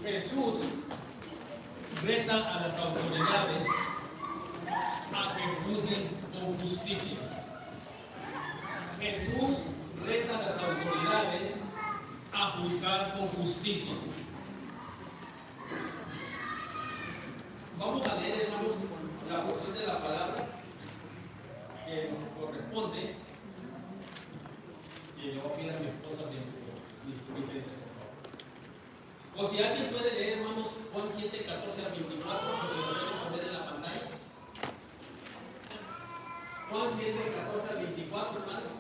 Jesús reta a las autoridades a que juzguen con justicia. Jesús reta a las autoridades a juzgar con justicia. Vamos a leer, hermanos, la porción de la palabra que nos corresponde. Y le voy a pedir a mi esposa si me permite, por favor. O si alguien puede leer, hermanos, Juan 7, 14 al 24, o si lo pueden poner en la pantalla. Juan 7, 14 al 24, hermanos.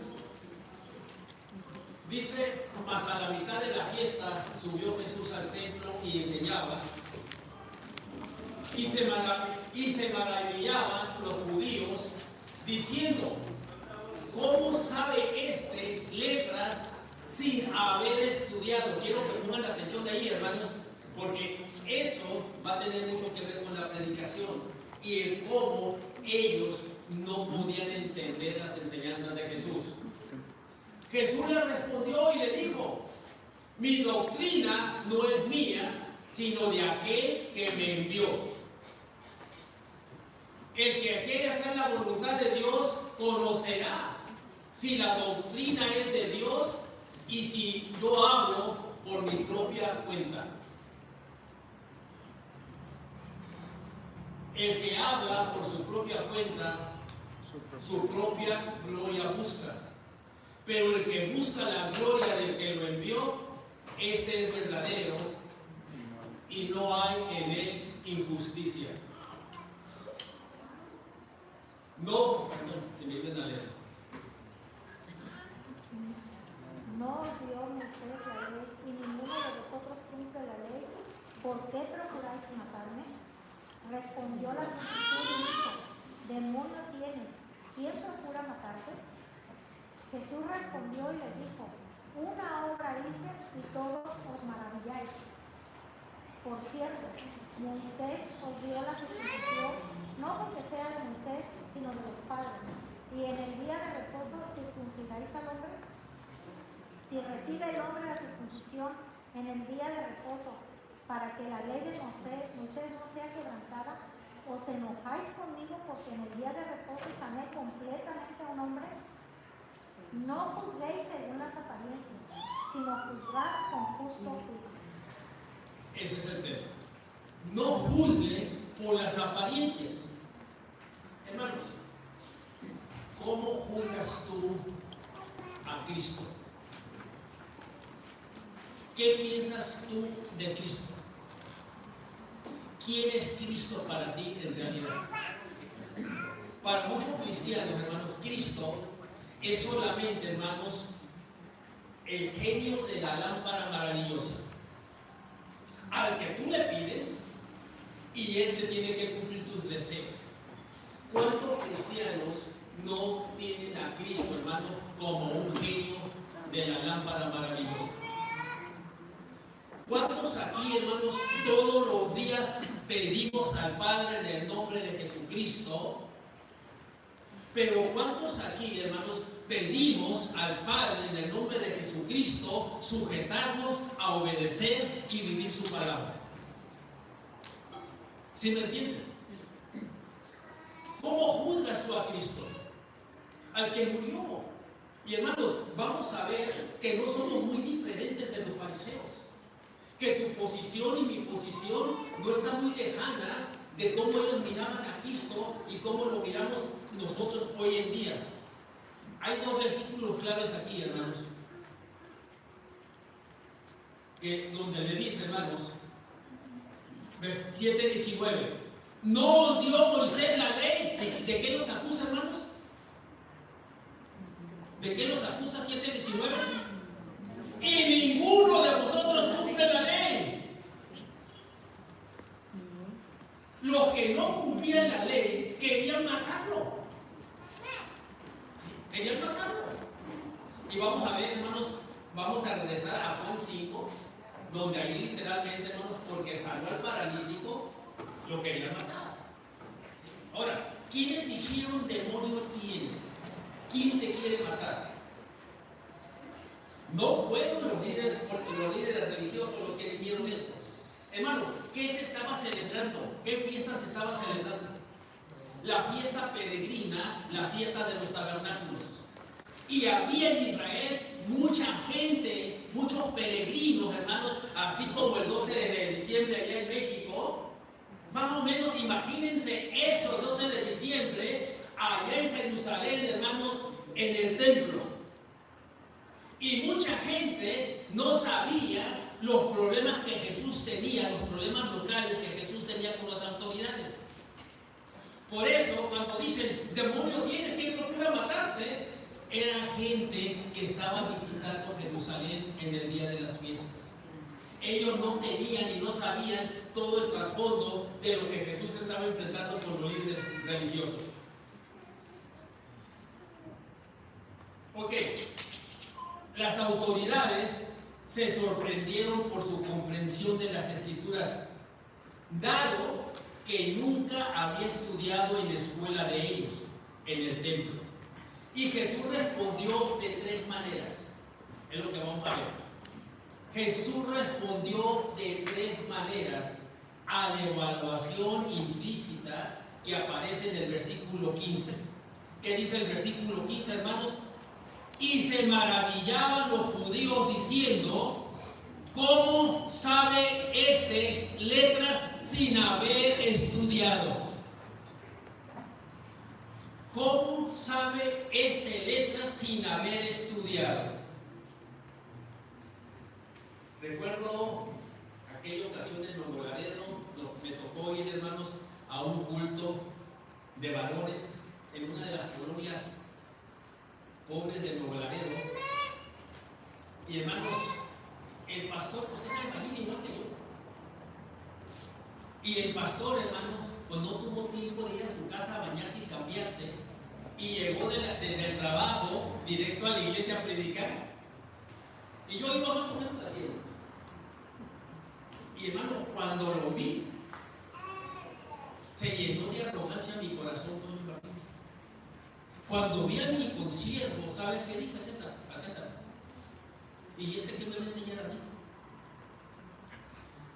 Dice: mas a la mitad de la fiesta subió Jesús al templo y enseñaba. Y se maravillaban los judíos, diciendo: ¿cómo sabe este letras sin haber estudiado? Quiero que pongan la atención de ahí, hermanos, porque eso va a tener mucho que ver con la predicación y el cómo ellos no podían entender las enseñanzas de Jesús. Jesús le respondió y le dijo: mi doctrina no es mía, sino de aquel que me envió. El que quiere hacer la voluntad de Dios conocerá si la doctrina es de Dios y si yo hablo por mi propia cuenta. El que habla por su propia cuenta, su propia gloria busca. Pero el que busca la gloria del que lo envió, este es verdadero y no hay en él injusticia. No, perdón, si me ayudan a leer. No os dio Moisés la ley y ninguno de vosotros cumple la ley. ¿Por qué procuráis matarme? Respondió la multitud y dijo: demonio tienes, ¿quién procura matarte? Jesús respondió y les dijo: una obra hice y todos os maravilláis. Por cierto, Moisés os dio la circuncisión, no porque sea de Moisés, sino de los padres. Y en el día de reposo circuncidáis al hombre. Si recibe el hombre la circuncisión en el día de reposo, para que la ley de Moisés no sea quebrantada, ¿os enojáis conmigo porque en el día de reposo sané completamente a un hombre? No juzguéis según las apariencias, sino juzgad con justo juicio. Ese es el tema. No juzgue por las apariencias. Hermanos, ¿cómo juzgas tú a Cristo? ¿Qué piensas tú de Cristo? ¿Quién es Cristo para ti en realidad? Para muchos cristianos, hermanos, Cristo es solamente, hermanos, el genio de la lámpara maravillosa, al que tú le pides y él te tiene que cumplir tus deseos. ¿Cuántos cristianos no tienen a Cristo, hermano, como un genio de la lámpara maravillosa? ¿Cuántos aquí, hermanos, todos los días pedimos al Padre en el nombre de Jesucristo? Pero ¿cuántos aquí, hermanos, pedimos al Padre en el nombre de Jesucristo sujetarnos a obedecer y vivir su palabra? ¿Sí me entienden? ¿Cómo juzgas tú a Cristo? Al que murió. Y hermanos, vamos a ver que no somos muy diferentes de los fariseos. Que tu posición y mi posición no está muy lejana de cómo ellos miraban a Cristo y cómo lo miramos nosotros hoy en día. Hay dos versículos claves aquí, hermanos, donde le dice, hermanos, 7:19, ¿no os dio Moisés la ley? ¿De qué nos acusa, hermanos? ¿De qué nos acusa 7:19? Y ninguno de vosotros cumple la ley. Los que no cumplían la ley querían matarlo. Sí, querían matarlo. Y vamos a ver, hermanos, vamos a regresar a Juan 5, donde ahí literalmente, hermanos, porque sanó al paralítico, lo querían matar. Sí. Ahora, ¿quiénes dijeron demonio tienes? ¿Quién te quiere matar? No fueron los líderes religiosos los que dijeron esto. Hermano, ¿qué se estaba celebrando? ¿Qué fiesta se estaba celebrando? La fiesta peregrina, la fiesta de los tabernáculos. Y había en Israel mucha gente, muchos peregrinos, hermanos, así como el 12 de diciembre allá en México. Más o menos imagínense eso, el 12 de diciembre, allá en Jerusalén, hermanos, en el templo. Y mucha gente no sabía los problemas que Jesús tenía, los problemas locales que Jesús tenía con las autoridades. Por eso, cuando dicen, demonio tienes, que procura matarte, era gente que estaba visitando Jerusalén en el día de las fiestas. Ellos no tenían y no sabían todo el trasfondo de lo que Jesús estaba enfrentando con los líderes religiosos. Ok, las autoridades se sorprendieron por su comprensión de las Escrituras, dado que nunca había estudiado en la escuela de ellos, en el templo. Y Jesús respondió de 3 maneras. Es lo que vamos a ver. Jesús respondió de 3 maneras a la evaluación implícita que aparece en el versículo 15. ¿Qué dice el versículo 15, hermanos? Y se maravillaban los judíos diciendo, ¿cómo sabe este letras sin haber estudiado? ¿Cómo sabe este letras sin haber estudiado? Recuerdo aquella ocasión en Nuevo Laredo, me tocó ir, hermanos, a un culto de varones en una de las colonias pobres de Nuevo Laredo. Y hermanos, el pastor pues era albañil igual que yo. Y el pastor, hermanos, pues no tuvo tiempo de ir a su casa a bañarse y cambiarse. Y llegó del trabajo directo a la iglesia a predicar. Y yo iba más o menos así. Y hermano, cuando lo vi, se llenó de arrogancia mi corazón, Toño Martínez. Cuando vi a mi consiervo, ¿sabes qué dijo? Es esa, atenta. ¿Y este que me va a enseñar a mí?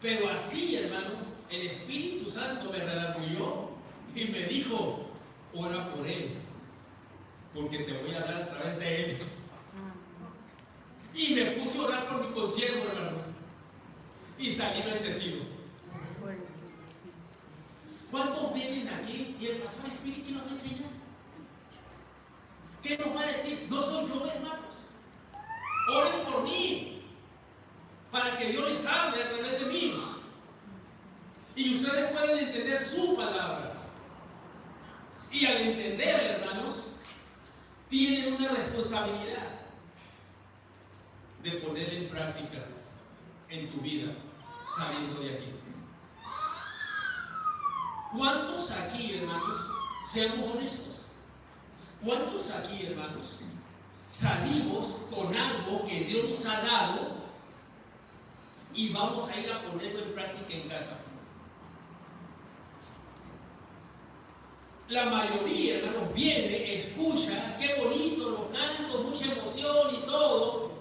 Pero así, hermano, el Espíritu Santo me redarguyó y me dijo, ora por él, porque te voy a hablar a través de él. Y me puse a orar por mi consiervo, hermanos, y salí bendecido. ¿Cuántos vienen aquí y el pastor Espíritu nos va a enseñar? ¿Qué nos va a decir? No soy yo, hermanos. Oren por mí, para que Dios les hable a través de mí. Y ustedes pueden entender su palabra. Y al entender, hermanos, tienen una responsabilidad de poner en práctica en tu vida, saliendo de aquí. ¿Cuántos aquí, hermanos, seamos honestos? ¿Cuántos aquí, hermanos, salimos con algo que Dios nos ha dado y vamos a ir a ponerlo en práctica en casa? La mayoría, hermanos, viene, escucha, qué bonito los cantos, mucha emoción y todo.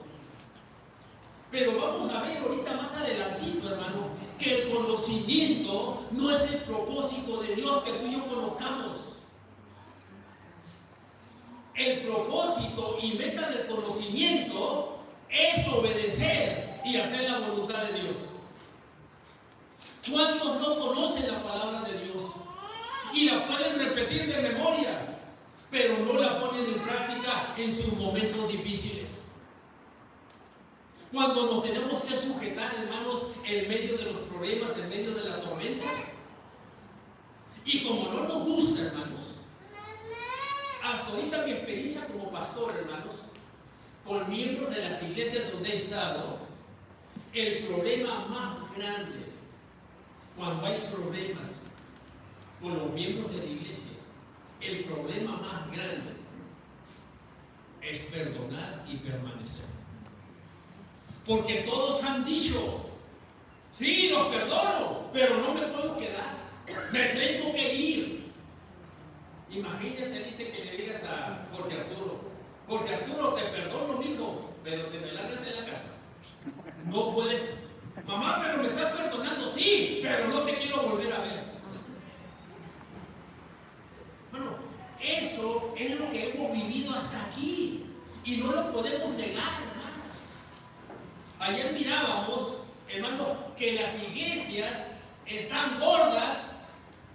Pero vamos a ver ahorita más adelantito, hermano, que el conocimiento no es el propósito de Dios que tú y yo conozcamos. El propósito y meta del conocimiento es obedecer y hacer la voluntad de Dios. ¿Cuántos no conocen la palabra de Dios? Y la pueden repetir de memoria, pero no la ponen en práctica en sus momentos difíciles. Cuando nos tenemos que sujetar, hermanos, en medio de los problemas, en medio de la tormenta. Y como no nos gusta, hermanos, hasta ahorita mi experiencia como pastor, hermanos, con miembros de las iglesias donde he estado, el problema más grande, cuando hay problemas con los miembros de la iglesia, el problema más grande es perdonar y permanecer. Porque todos han dicho, sí, los perdono, pero no me puedo quedar, me tengo que ir. Imagínate ahorita que le digas a Jorge Arturo, te perdono, mijo, pero te me largas de la casa. No puedes. Mamá, pero me estás perdonando. Sí, sí, pero no te quiero volver a ver. Bueno, eso es lo que hemos vivido hasta aquí y no lo podemos negar, hermanos. Ayer mirábamos, hermano, que las iglesias están gordas,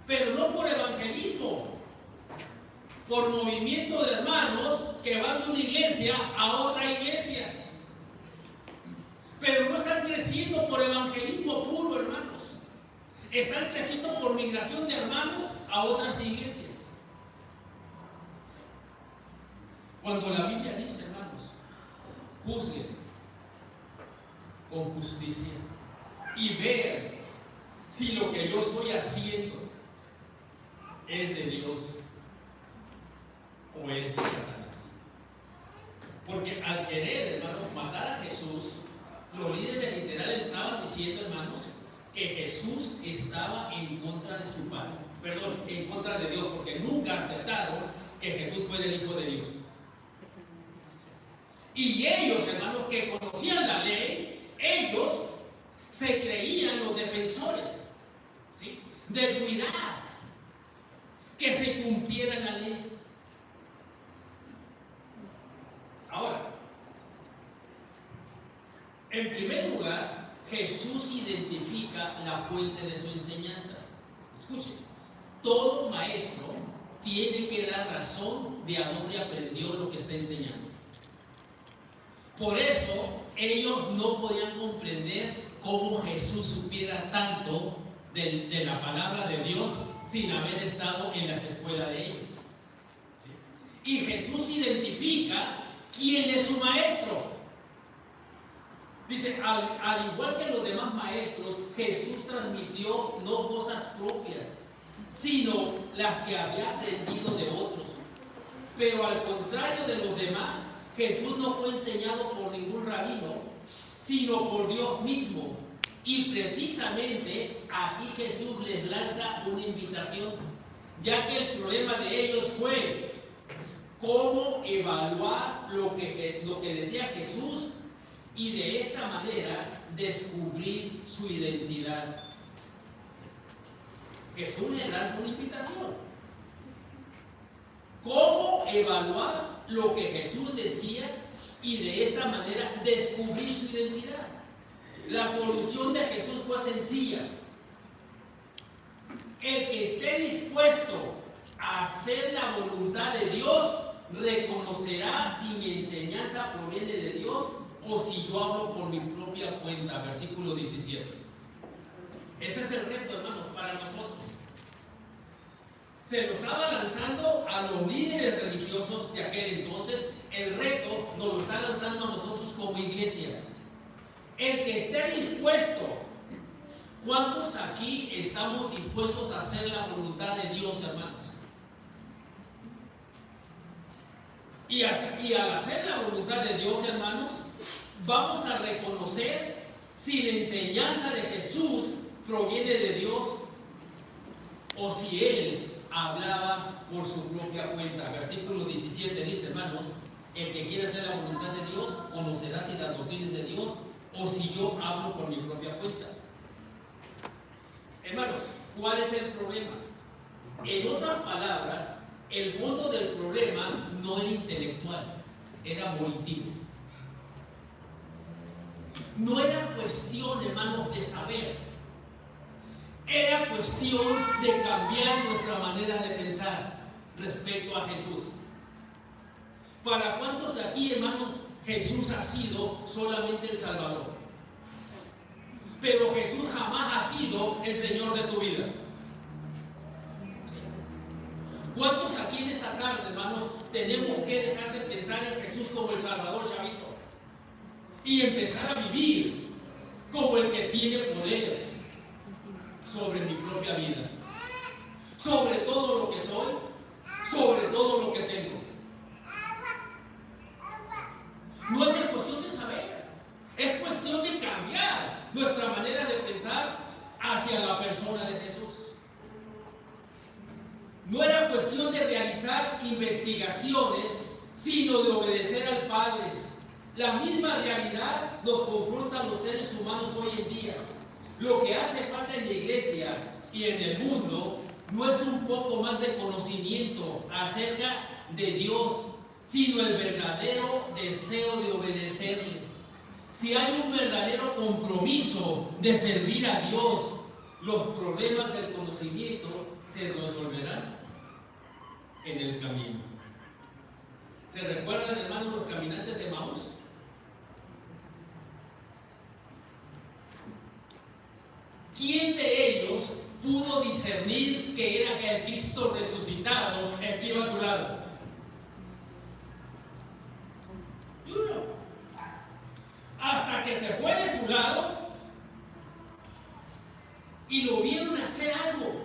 pero no por evangelismo, por movimiento de hermanos que van de una iglesia a otra iglesia. Pero no están creciendo por evangelismo puro, hermanos. Están creciendo por migración de hermanos a otras iglesias. Cuando la Biblia dice, hermanos, juzguen con justicia y vean si lo que yo estoy haciendo es de Dios o es de Satanás. Porque al querer, hermano, matar a Jesús, los líderes literales estaban diciendo, hermanos, que Jesús estaba en contra de su Padre, perdón, en contra de Dios, porque nunca aceptaron que Jesús fuera el Hijo de Dios. Y ellos, hermanos, que conocían la ley, ellos se creían los defensores, ¿sí?, de cuidar que se cumpliera la ley. Ahora, en primer lugar, Jesús identifica la fuente de su enseñanza. Escuchen, todo maestro tiene que dar razón de a dónde aprendió lo que está enseñando. Por eso, ellos no podían comprender cómo Jesús supiera tanto de la palabra de Dios sin haber estado en las escuelas de ellos. Y Jesús identifica quién es su maestro. Dice, al igual que los demás maestros, Jesús transmitió no cosas propias, sino las que había aprendido de otros. Pero al contrario de los demás, Jesús no fue enseñado por ningún rabino, sino por Dios mismo. Y precisamente aquí Jesús les lanza una invitación, ya que el problema de ellos fue cómo evaluar lo que decía Jesús y de esta manera descubrir su identidad. Jesús les lanza una invitación. ¿Cómo evaluar lo que Jesús decía y de esta manera descubrir su identidad? La solución de Jesús fue sencilla. El que esté dispuesto a hacer la voluntad de Dios reconocerá si mi enseñanza proviene de Dios o si yo hablo por mi propia cuenta. Versículo 17. Ese es el reto, hermanos, para nosotros. Se lo estaba lanzando a los líderes religiosos de aquel entonces. El reto nos lo está lanzando a nosotros como iglesia. El que esté dispuesto. ¿Cuántos aquí estamos dispuestos a hacer la voluntad de Dios, hermanos? Y al hacer la voluntad de Dios, hermanos, vamos a reconocer si la enseñanza de Jesús proviene de Dios o si Él hablaba por su propia cuenta. Versículo 17 dice, hermanos, el que quiere hacer la voluntad de Dios conocerá si las doctrinas de Dios o si yo hablo por mi propia cuenta. Hermanos, ¿cuál es el problema? En otras palabras, el fondo del problema no era intelectual, era volitivo. No era cuestión, hermanos, de saber. Era cuestión de cambiar nuestra manera de pensar respecto a Jesús. ¿Para cuántos aquí, hermanos, Jesús ha sido solamente el Salvador? Pero Jesús jamás ha sido el Señor de tu vida. ¿Cuántos aquí en esta tarde, hermanos, tenemos que dejar de pensar en Jesús como el Salvador, chavito? Y empezar a vivir como el que tiene poder sobre mi propia vida, sobre todo lo que soy, sobre todo lo que tengo. No es cuestión de saber, es cuestión de cambiar nuestra manera de pensar hacia la persona de Jesús. No era cuestión de realizar investigaciones, sino de obedecer al Padre. La misma realidad nos confronta a los seres humanos hoy en día. Lo que hace falta en la iglesia y en el mundo no es un poco más de conocimiento acerca de Dios, sino el verdadero deseo de obedecerle. Si hay un verdadero compromiso de servir a Dios, los problemas del conocimiento se resolverán en el camino. ¿Se recuerdan, hermanos, los caminantes de Maús? ¿Quién de ellos pudo discernir que era el Cristo resucitado el que iba a su lado? Uno. Hasta que se fue de su lado y lo vieron hacer algo.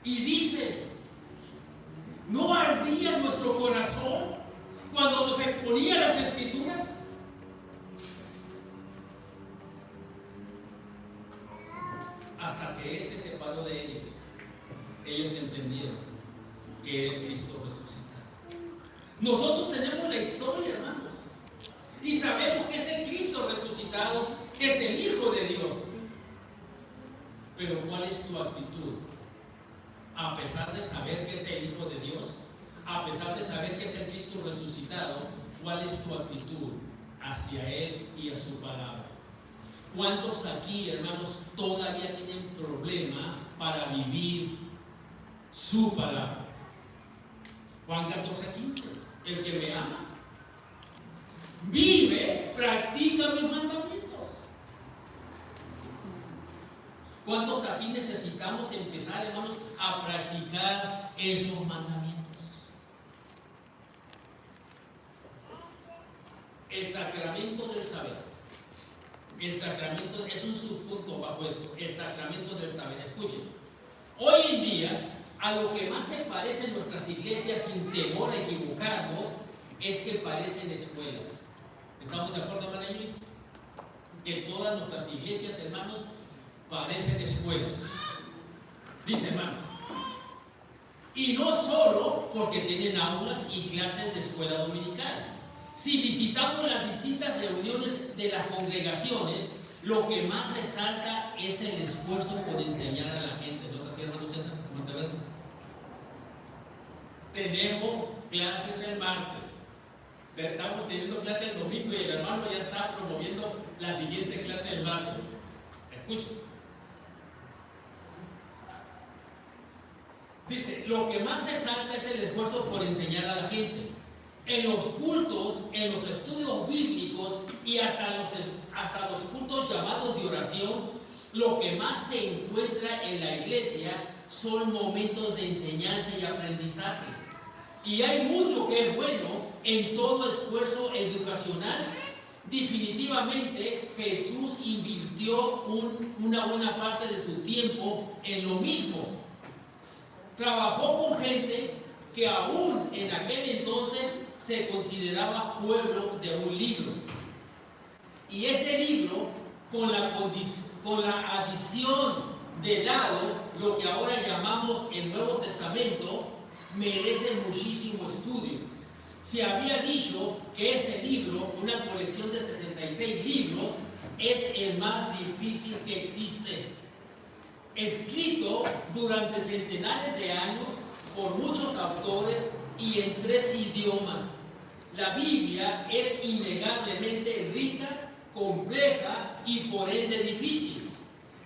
Y dice: ¿no ardía nuestro corazón cuando nos exponía las Escrituras? Hasta que Él se separó de ellos, ellos entendieron que era Cristo resucitado. Nosotros tenemos la historia, hermanos, y sabemos que es el Cristo resucitado, que es el Hijo de Dios. Pero ¿cuál es tu actitud? A pesar de saber que es el Hijo de Dios, a pesar de saber que es el Cristo resucitado, ¿cuál es tu actitud hacia Él y a su palabra? ¿Cuántos aquí, hermanos, todavía tienen problema para vivir su palabra? Juan 14:15, el que me ama, vive, practica mis mandamientos. ¿Cuántos aquí necesitamos empezar, hermanos, a practicar esos mandamientos? El sacramento del saber. El sacramento es un subpunto bajo esto, el sacramento del saber. Escuchen, hoy en día, a lo que más se parecen nuestras iglesias, sin temor a equivocarnos, es que parecen escuelas. ¿Estamos de acuerdo, hermana Yuri? Que todas nuestras iglesias, hermanos, parecen escuelas. Dice, hermanos, y no solo porque tienen aulas y clases de escuela dominical. Si visitamos las distintas reuniones de las congregaciones, lo que más resalta es el esfuerzo por enseñar a la gente. ¿No es así, hermano César? Tenemos clases el martes, estamos teniendo clase el domingo y el hermano ya está promoviendo la siguiente clase el martes. Escuchen. Dice, lo que más resalta es el esfuerzo por enseñar a la gente. En los cultos, en los estudios bíblicos y hasta los cultos llamados de oración, lo que más se encuentra en la iglesia son momentos de enseñanza y aprendizaje. Y hay mucho que es bueno en todo esfuerzo educacional. Definitivamente Jesús invirtió una buena parte de su tiempo en lo mismo. Trabajó con gente que aún en aquel entonces se consideraba pueblo de un libro. Y ese libro, con la adición de lado, lo que ahora llamamos el Nuevo Testamento, merece muchísimo estudio. Se había dicho que ese libro, una colección de 66 libros, es el más difícil que existe. Escrito durante centenares de años por muchos autores y en 3 idiomas. La Biblia es innegablemente rica, compleja y por ende difícil.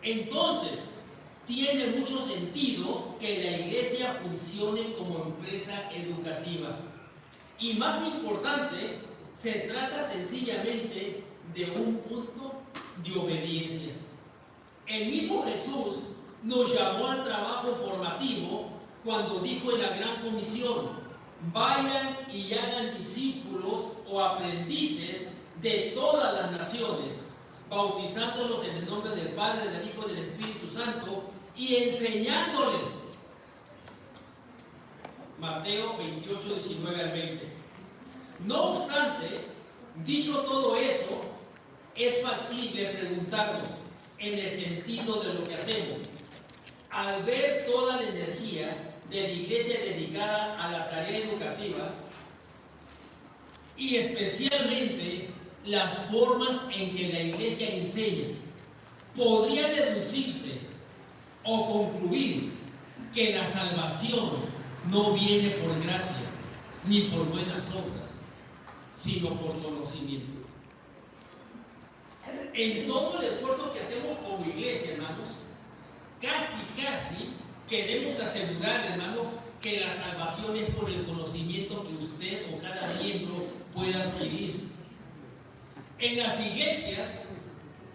Entonces, tiene mucho sentido que la iglesia funcione como empresa educativa. Y más importante, se trata sencillamente de un punto de obediencia. El mismo Jesús nos llamó al trabajo formativo cuando dijo en la Gran Comisión: vayan y hagan discípulos o aprendices de todas las naciones, bautizándolos en el nombre del Padre, del Hijo y del Espíritu Santo, y enseñándoles. Mateo 28, 19 al 20. No obstante, dicho todo eso, es factible preguntarnos en el sentido de lo que hacemos. Al ver toda la energía de la iglesia dedicada a la tarea educativa y especialmente las formas en que la iglesia enseña, podría deducirse o concluir que la salvación no viene por gracia ni por buenas obras, sino por conocimiento. En todo el esfuerzo que hacemos como iglesia, hermanos, casi queremos asegurar, hermano, que la salvación es por el conocimiento que usted o cada miembro pueda adquirir. En las iglesias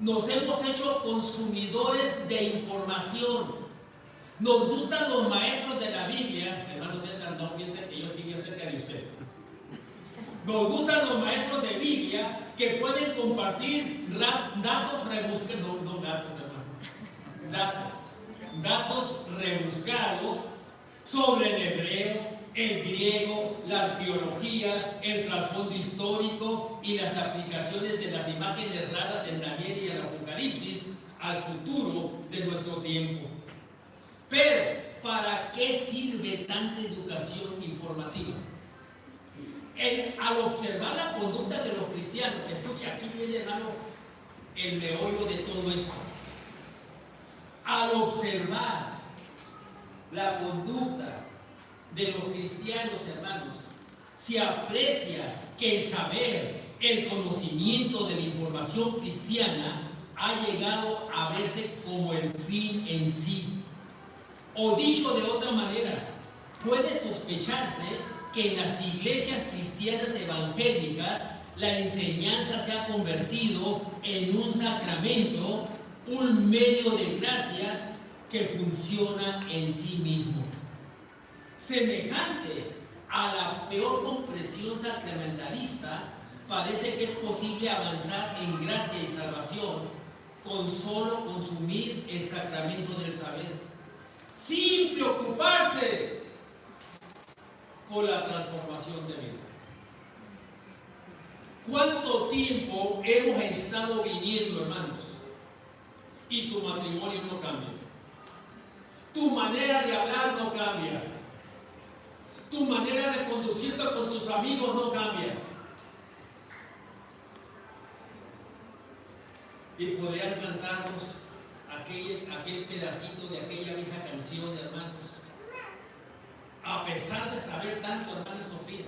nos hemos hecho consumidores de información. Nos gustan los maestros de la Biblia. Hermano César, no piense que yo vivía cerca de usted. Nos gustan los maestros de Biblia que pueden compartir datos rebuscados, no datos, hermanos, datos rebuscados sobre el hebreo, el griego, la arqueología, el trasfondo histórico y las aplicaciones de las imágenes raras en Daniel y el Apocalipsis al futuro de nuestro tiempo. Pero, ¿para qué sirve tanta educación informativa? Al observar la conducta de los cristianos, escucha, aquí viene, hermano, el meollo de todo esto. Al observar la conducta de los cristianos, hermanos, se aprecia que el saber, el conocimiento de la información cristiana ha llegado a verse como el fin en sí. O dicho de otra manera, puede sospecharse que en las iglesias cristianas evangélicas la enseñanza se ha convertido en un sacramento, un medio de gracia que funciona en sí mismo. Semejante a la peor comprensión sacramentalista, parece que es posible avanzar en gracia y salvación con solo consumir el sacramento del saber, sin preocuparse por la transformación de vida. ¿Cuánto tiempo hemos estado viniendo, hermanos? Y tu matrimonio no cambia. Tu manera de hablar no cambia. Tu manera de conducirte con tus amigos no cambia. Y podrían cantarnos aquel pedacito de aquella vieja canción, hermanos. A pesar de saber tanto, hermana Sofía,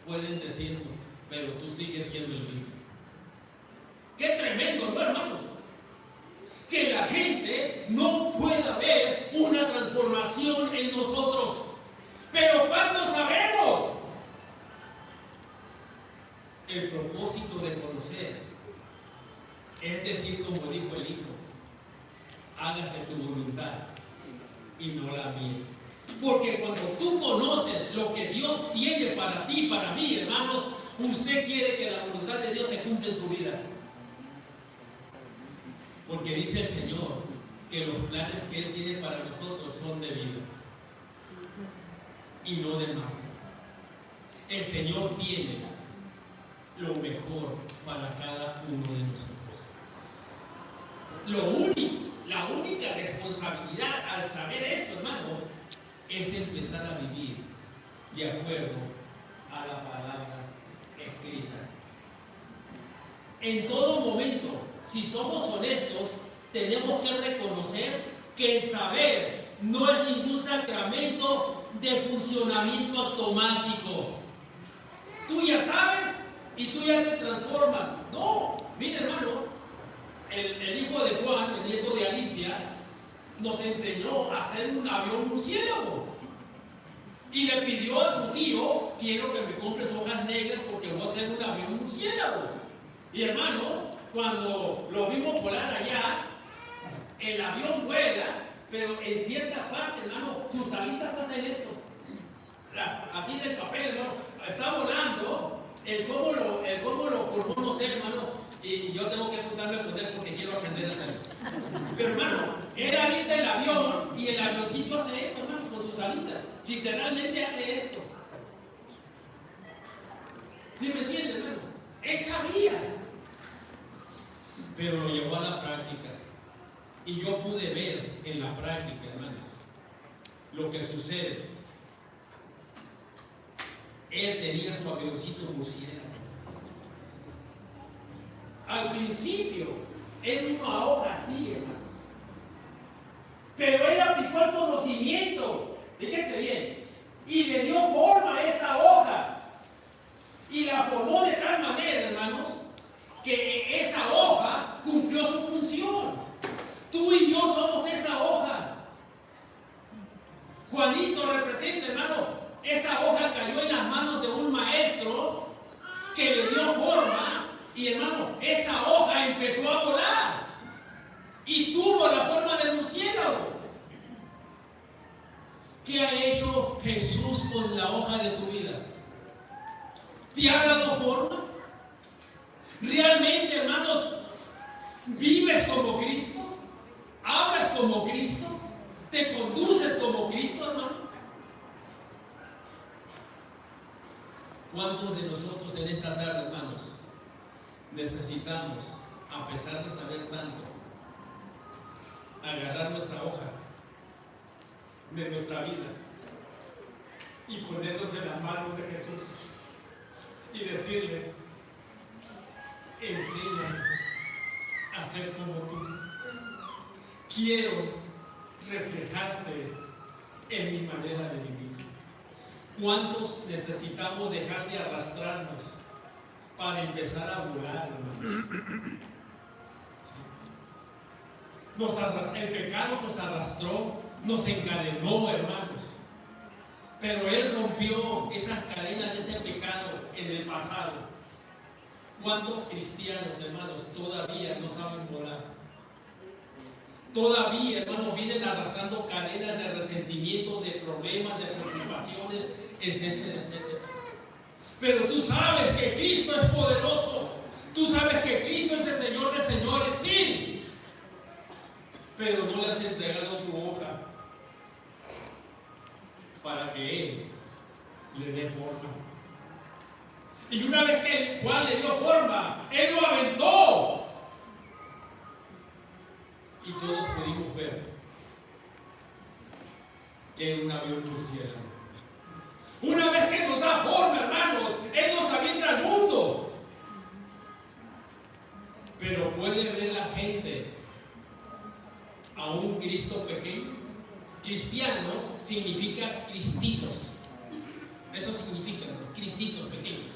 pueden decirnos, pero tú sigues siendo el mismo. ¡Qué tremendo!, ¿no, hermanos? Que la gente no pueda ver una transformación en nosotros. Pero ¿cuánto sabemos? El propósito de conocer es decir, como dijo el Hijo, hágase tu voluntad y no la mía. Porque cuando tú conoces lo que Dios tiene para ti y para mí, hermanos, usted quiere que la voluntad de Dios se cumpla en su vida. Porque dice el Señor que los planes que Él tiene para nosotros son de vida y no de mal. El Señor tiene lo mejor para cada uno de nosotros. La única responsabilidad al saber eso, hermano, es empezar a vivir de acuerdo a la palabra escrita. En todo momento, si somos honestos, tenemos que reconocer que el saber no es ningún sacramento de funcionamiento automático. Tú ya sabes y tú ya te transformas. No, mire, hermano, el hijo de Juan, el nieto de Alicia, nos enseñó a hacer un avión murciélago. Y le pidió a su tío, quiero que me compres hojas negras porque voy a hacer un avión murciélago. Y hermano, cuando lo vimos volar allá, el avión vuela, pero en cierta parte, hermano, sus alitas hacen esto. Así del papel, hermano, está volando. El cómo lo formó, no sé, hermano. Y yo tengo que juntarme con él porque quiero aprender a hacerlo. Pero hermano, él avienta el avión y el avioncito hace esto, hermano, con sus alitas. Literalmente hace esto. ¿Sí me entiende, hermano? Él sabía. Pero lo llevó a la práctica. Y yo pude ver en la práctica, hermanos, lo que sucede. Él tenía su avioncito murciélago. al principio era una hoja así, hermanos. Pero él aplicó el conocimiento, fíjense bien, y le dio forma a esta hoja. Y la formó de tal manera, hermanos, que esa hoja cumplió su función. Tú y yo somos esa hoja. Juanito representa, hermano, esa hoja cayó en las manos de un maestro que le dio forma y, hermano, esa hoja empezó a volar y tuvo la forma de murciélago. ¿Qué ha hecho Jesús con la hoja de tu vida? ¿Te ha dado forma? ¿Realmente, hermanos, vives como Cristo? ¿Hablas como Cristo? ¿Te conduces como Cristo, hermanos? ¿Cuántos de nosotros en esta tarde, hermanos, necesitamos, a pesar de saber tanto, agarrar nuestra hoja de nuestra vida y ponernos en las manos de Jesús y decirle: enséñame a ser como tú? Quiero reflejarte en mi manera de vivir. ¿Cuántos necesitamos dejar de arrastrarnos para empezar a volar, hermanos? El pecado nos arrastró, nos encadenó, hermanos. Pero Él rompió esas cadenas de ese pecado en el pasado. ¿Cuántos cristianos, hermanos, todavía no saben volar? Todavía, hermanos, vienen arrastrando cadenas de resentimiento, de problemas, de preocupaciones, etcétera, etcétera. Pero tú sabes que Cristo es poderoso. Tú sabes que Cristo es el Señor de señores, sí. Pero no le has entregado tu hoja para que Él le dé forma. Y una vez que Juan le dio forma, Él lo aventó. Y todos pudimos ver que era un avión murciélago. Una vez que nos da forma, hermanos, Él nos avienta al mundo. Pero puede ver la gente a un Cristo pequeño. Cristiano significa cristitos. Eso significa, ¿no? Cristitos pequeños.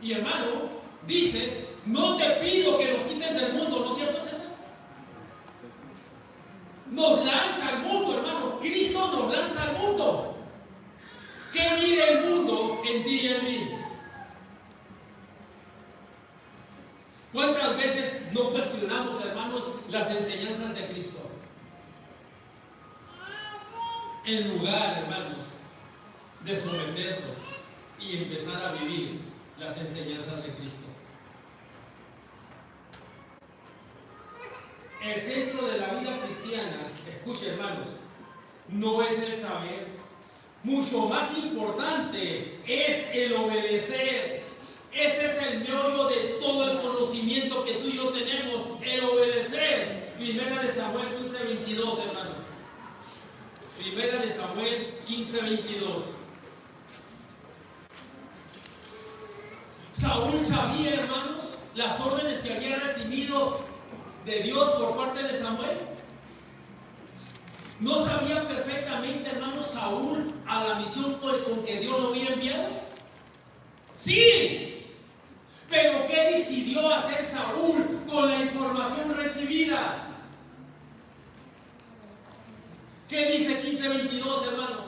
Y hermano, dice: no te pido que nos quites del mundo, ¿no es cierto, César? Nos lanza al mundo, hermano. Cristo nos lanza al mundo. ¿Qué mira el mundo en ti y en mí? ¿Cuántas veces no cuestionamos, hermanos, las enseñanzas de Cristo? En lugar, hermanos, de someternos y empezar a vivir las enseñanzas de Cristo. El centro de la vida cristiana, escuche, hermanos, no es el saber. Mucho más importante es el obedecer. Ese es el meollo de todo el conocimiento que tú y yo tenemos, el obedecer. Primera de Samuel 15:22, hermanos. Primera de Samuel 15:22. Saúl sabía, hermanos, las órdenes que había recibido de Dios por parte de Samuel. ¿No sabía perfectamente, hermanos, Saúl a la misión con que Dios lo había enviado? Sí. Pero ¿qué decidió hacer Saúl con la información recibida? ¿Qué dice 15:22, hermanos?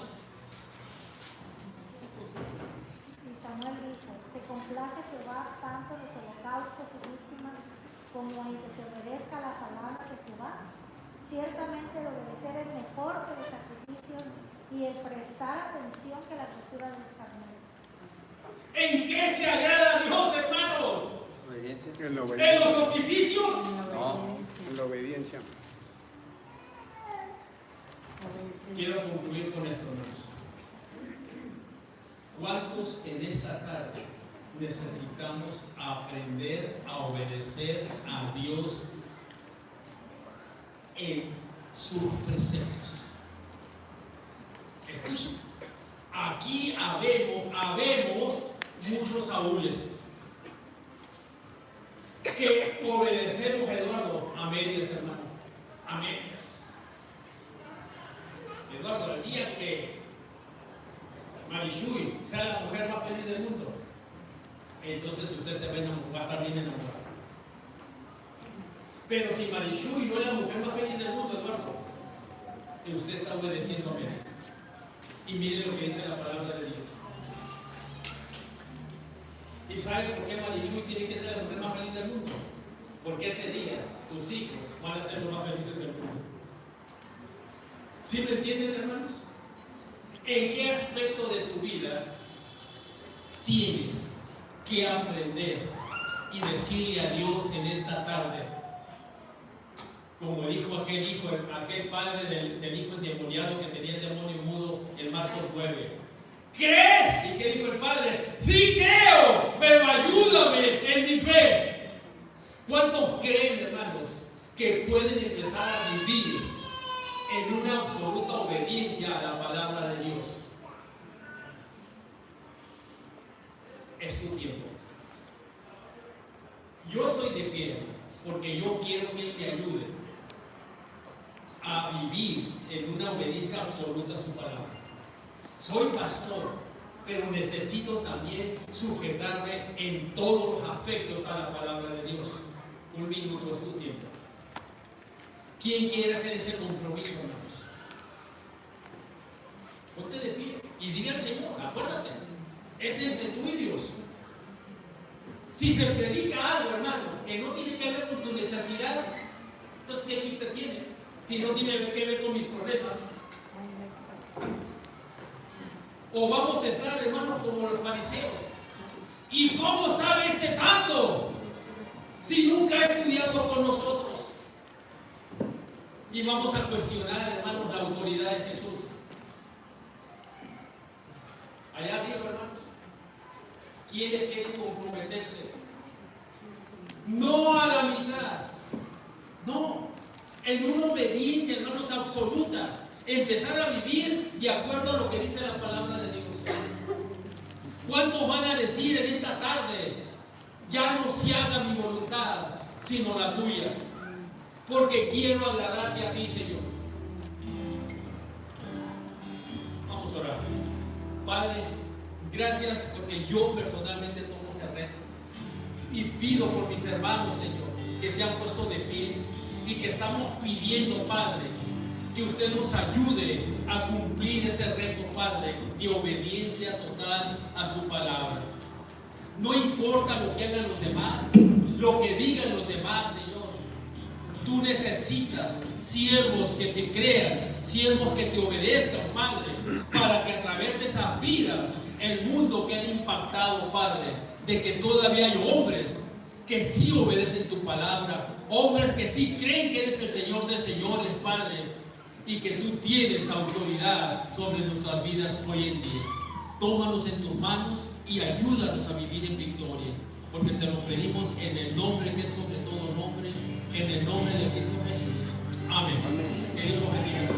Y Samuel dijo: se complace Jehová tanto en los holocaustos y víctimas como en que se obedezca la palabra de Jehová. Ciertamente el obedecer es mejor que los sacrificios y el prestar atención que la costura de los carneros. ¿En qué se agrada Dios, hermanos? Obediencia. ¿En los sacrificios? No, en la obediencia. Quiero concluir con esto, hermanos. ¿Cuántos en esta tarde necesitamos aprender a obedecer a Dios en sus preceptos? Escuchen, aquí habemos muchos Saúles. que obedecemos, Eduardo, a medias, hermano, a medias. Eduardo, el día que Marishui sea la mujer más feliz del mundo, entonces usted va a estar bien enamorado. Pero si Marishui no es la mujer más feliz del mundo, Eduardo, usted está obedeciendo a medias. Y mire lo que dice la palabra de Dios. ¿Y sabe por qué Marishui tiene que ser la mujer más feliz del mundo? Porque ese día tus hijos van a ser los más felices del mundo. ¿Sí me entienden, hermanos? ¿En qué aspecto de tu vida tienes que aprender y decirle a Dios en esta tarde? Como dijo aquel padre del hijo endemoniado que tenía el demonio mudo en Marcos 9. ¿Crees? ¿Y qué dijo el padre? Sí creo, pero ayúdame en mi fe. ¿Cuántos creen, hermanos, que pueden empezar a vivir en una absoluta obediencia a la palabra de Dios? Es tu tiempo. Yo estoy de pie porque yo quiero que Él me ayude a vivir en una obediencia absoluta a su palabra. Soy pastor, pero necesito también sujetarme en todos los aspectos a la palabra de Dios. Un minuto es tu tiempo. ¿Quién quiere hacer ese compromiso, hermanos? Ponte de pie y dile al Señor, acuérdate, es entre tú y Dios. Si se predica algo, hermano, que no tiene que ver con tu necesidad, entonces ¿qué chiste tiene? Si no tiene que ver con mis problemas. O vamos a estar, hermanos, como los fariseos. ¿Y cómo sabe este tanto? Si nunca ha estudiado con nosotros. Y vamos a cuestionar, hermanos, la autoridad de Jesús. Allá arriba, hermanos, ¿quiénes quieren comprometerse? No a la mitad, no, en una obediencia, hermanos, absoluta. Empezar a vivir de acuerdo a lo que dice la palabra de Dios. ¿Cuántos van a decir en esta tarde? Ya no se haga mi voluntad, sino la tuya, porque quiero agradarte a ti, Señor. Vamos a orar. Padre, gracias porque yo personalmente tomo ese reto y pido por mis hermanos, Señor, que se han puesto de pie y que estamos pidiendo, Padre, que usted nos ayude a cumplir ese reto, Padre, de obediencia total a su palabra. No importa lo que hagan los demás, lo que digan los demás, Señor. Tú necesitas siervos que te crean, siervos que te obedezcan, Padre, para que a través de esas vidas, el mundo quede impactado, Padre, de que todavía hay hombres que sí obedecen tu palabra, hombres que sí creen que eres el Señor de señores, Padre, y que tú tienes autoridad sobre nuestras vidas hoy en día. Tómanos en tus manos y ayúdanos a vivir en victoria, porque te lo pedimos en el nombre que es sobre todo nombre, en el nombre de Cristo Jesús. Amén. Amén. Que Dios los bendiga.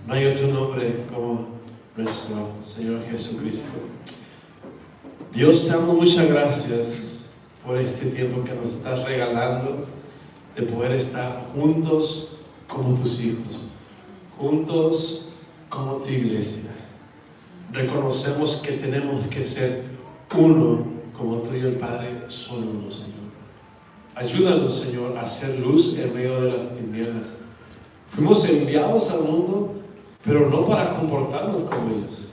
No hay otro nombre como nuestro Señor Jesucristo. Dios, te damos muchas gracias por este tiempo que nos estás regalando de poder estar juntos como tus hijos, juntos como tu iglesia. Reconocemos que tenemos que ser uno como tú y el Padre son uno, Señor. Ayúdanos, Señor, a hacer luz en medio de las tinieblas. Fuimos enviados al mundo, pero no para comportarnos como ellos,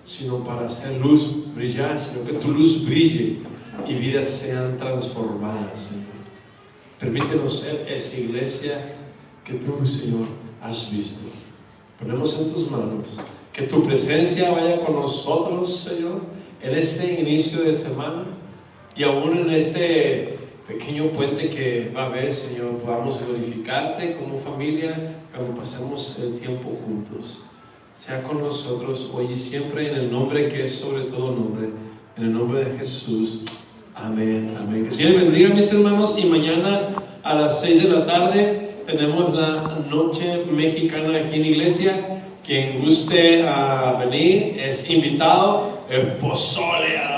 sino para hacer luz, brillar, sino que tu luz brille y vidas sean transformadas, Señor. Permítenos ser esa iglesia que tú, Señor, has visto. Ponemos en tus manos que tu presencia vaya con nosotros, Señor, en este inicio de semana y aún en este pequeño puente que va a haber, Señor, podamos glorificarte como familia cuando pasemos el tiempo juntos. Sea con nosotros hoy y siempre, en el nombre que es sobre todo nombre, en el nombre de Jesús. Amén, amén. Que el Señor bendiga, mis hermanos, y mañana a las 6 de la tarde tenemos la noche mexicana aquí en la iglesia. Quien guste venir es invitado. El pozole a las